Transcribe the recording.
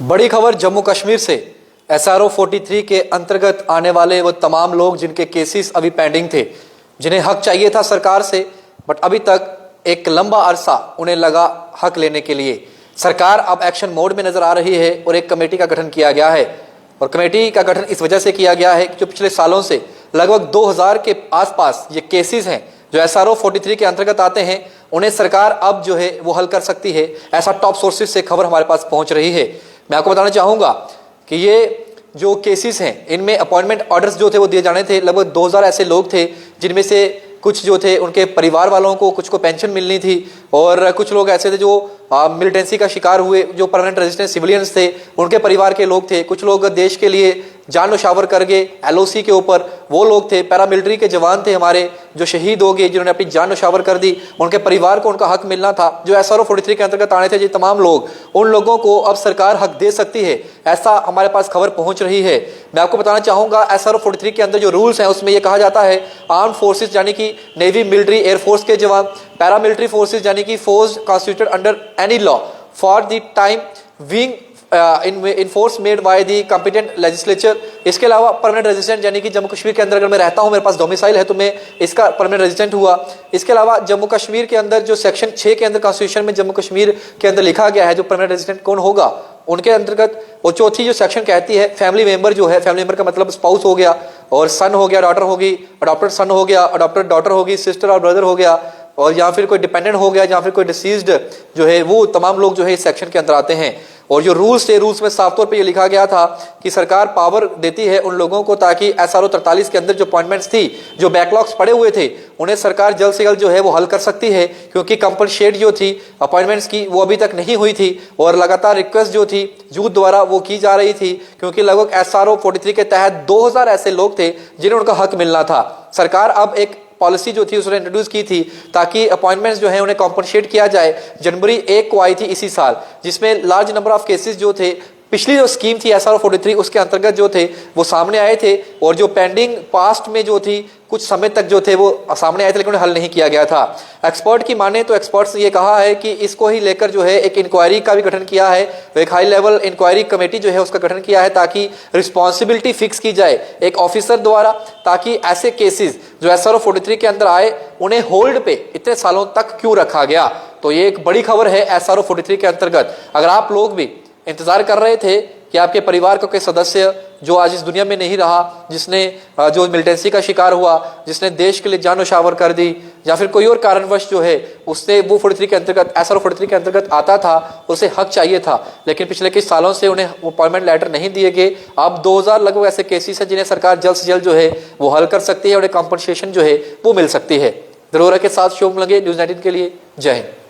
बड़ी खबर जम्मू कश्मीर से। SRO 43 के अंतर्गत आने वाले वो तमाम लोग जिनके केसेस अभी पेंडिंग थे, जिन्हें हक चाहिए था सरकार से, बट अभी तक एक लंबा अरसा उन्हें लगा हक लेने के लिए। सरकार अब एक्शन मोड में नजर आ रही है और एक कमेटी का गठन किया गया है। और कमेटी का गठन इस वजह से किया गया है कि जो पिछले सालों से लगभग 2000 के आसपास ये केसेस हैं जो SRO 43 के अंतर्गत आते हैं, उन्हें सरकार अब जो है वो हल कर सकती है। ऐसा टॉप सोर्सेज से खबर हमारे पास पहुंच रही है। मैं आपको बताना चाहूंगा कि ये जो केसेस हैं इनमें अपॉइंटमेंट ऑर्डर्स जो थे वो दिए जाने थे। लगभग 2000 ऐसे लोग थे जिनमें से कुछ जो थे उनके परिवार वालों को कुछ को पेंशन मिलनी थी, और कुछ लोग ऐसे थे जो मिलिटेंसी का शिकार हुए, जो परमानेंट रेजिडेंट सिविलियंस थे, उनके परिवार के लोग थे। कुछ लोग देश के लिए जान न्यौछावर कर गए LOC के ऊपर, वो लोग थे। पैरामिलिट्री के जवान थे हमारे जो शहीद हो गए, जिन्होंने अपनी जान न्यौछावर कर दी, उनके परिवार को उनका हक मिलना था। जो SRO 43 के अंतर्गत आने थे ये तमाम लोग, उन लोगों को अब सरकार हक दे सकती है, ऐसा हमारे पास खबर पहुंच रही है। मैं आपको बताना चाहूंगा SRO 43 के अंदर जो रूल्स हैं उसमें यह कहा जाता है आर्म फोर्सेज यानी कि नेवी, मिलिट्री, एयरफोर्स के जवान, पैरामिलिट्री फोर्सेज यानी कि force constituted under any law for the time being in force made by the competent legislature. इसके अलावा परमानेंट रेजिडेंट यानी कि जम्मू कश्मीर के अंदर अगर मैं रहता हूं, मेरे पास डोमिसाइल है, तो मैं इसका परमानेंट रेजिडेंट हुआ। इसके अलावा जम्मू कश्मीर के अंदर जो सेक्शन 6 के अंदर कॉन्स्टिट्यूशन में जम्मू कश्मीर के अंदर लिखा गया है जो परमानेंट रेजिडेंट कौन होगा, उनके अंतर्गत वो चौथी जो सेक्शन कहती है फैमिली मेंबर जो है, फैमिली मेंबर का मतलब स्पाउस हो गया, और सन हो गया, डॉटर होगी, अडॉप्टेड सन हो गया, अडॉप्टेड डॉटर होगी, सिस्टर और ब्रदर हो गया, और या फिर कोई डिपेंडेंट हो गया, या फिर कोई डिसीज्ड जो है, वो तमाम लोग जो है इस सेक्शन के अंदर आते हैं। और जो रूल्स थे, रूल्स में साफ तौर पे ये लिखा गया था कि सरकार पावर देती है उन लोगों को ताकि SRO 43 के अंदर जो अपॉइंटमेंट्स थी, जो बैकलॉग्स पड़े हुए थे, उन्हें सरकार जल्द से जल्द जो है वो हल कर सकती है। क्योंकि कंपनसेट जो थी अपॉइंटमेंट्स की वो अभी तक नहीं हुई थी, और लगातार रिक्वेस्ट जो थी यूथ द्वारा वो की जा रही थी, क्योंकि लगभग SRO 43 के तहत 2000 ऐसे लोग थे जिन्हें उनका हक मिलना था। सरकार अब एक पॉलिसी जो थी उसने इंट्रोड्यूस की थी ताकि अपॉइंटमेंट्स जो है उन्हें कॉम्पनसेट किया जाए। जनवरी 1 को आई थी इसी साल, जिसमें लार्ज नंबर ऑफ केसेस जो थे, पिछली जो स्कीम थी SRO 43 उसके अंतर्गत जो थे वो सामने आए थे, और जो पेंडिंग पास्ट में जो थी कुछ समय तक जो थे वो सामने आए थे, लेकिन हल नहीं किया गया था। एक्सपर्ट की माने तो एक्सपर्ट्स ने ये कहा है कि इसको ही लेकर जो है एक इंक्वायरी का भी गठन किया है, एक हाई लेवल इंक्वायरी कमेटी जो है उसका गठन किया है ताकि रिस्पॉन्सिबिलिटी फिक्स की जाए एक ऑफिसर द्वारा, ताकि ऐसे केसेस जो SRO 43 के अंदर आए उन्हें होल्ड पे इतने सालों तक क्यों रखा गया। तो ये एक बड़ी खबर है SRO 43 के अंतर्गत। अगर आप लोग भी इंतजार कर रहे थे कि आपके परिवार का कोई सदस्य जो आज इस दुनिया में नहीं रहा, जिसने जो मिलिटेंसी का शिकार हुआ, जिसने देश के लिए जान न्यौछावर कर दी, या फिर कोई और कारणवश जो है उससे वो 43 के अंतर्गत SRO 43 के अंतर्गत आता था, उसे हक चाहिए था, लेकिन पिछले कई सालों से उन्हें अपॉइंटमेंट लेटर नहीं दिए गए। अब 2000 लगभग ऐसे केसेस हैं जिन्हें सरकार जल्द से जल्द जो है वो हल कर सकती है, और एक कॉम्पनसेशन जो है वो मिल सकती है। जरूर के साथ शोम लगे न्यूज़ 19 के लिए। जय हिंद।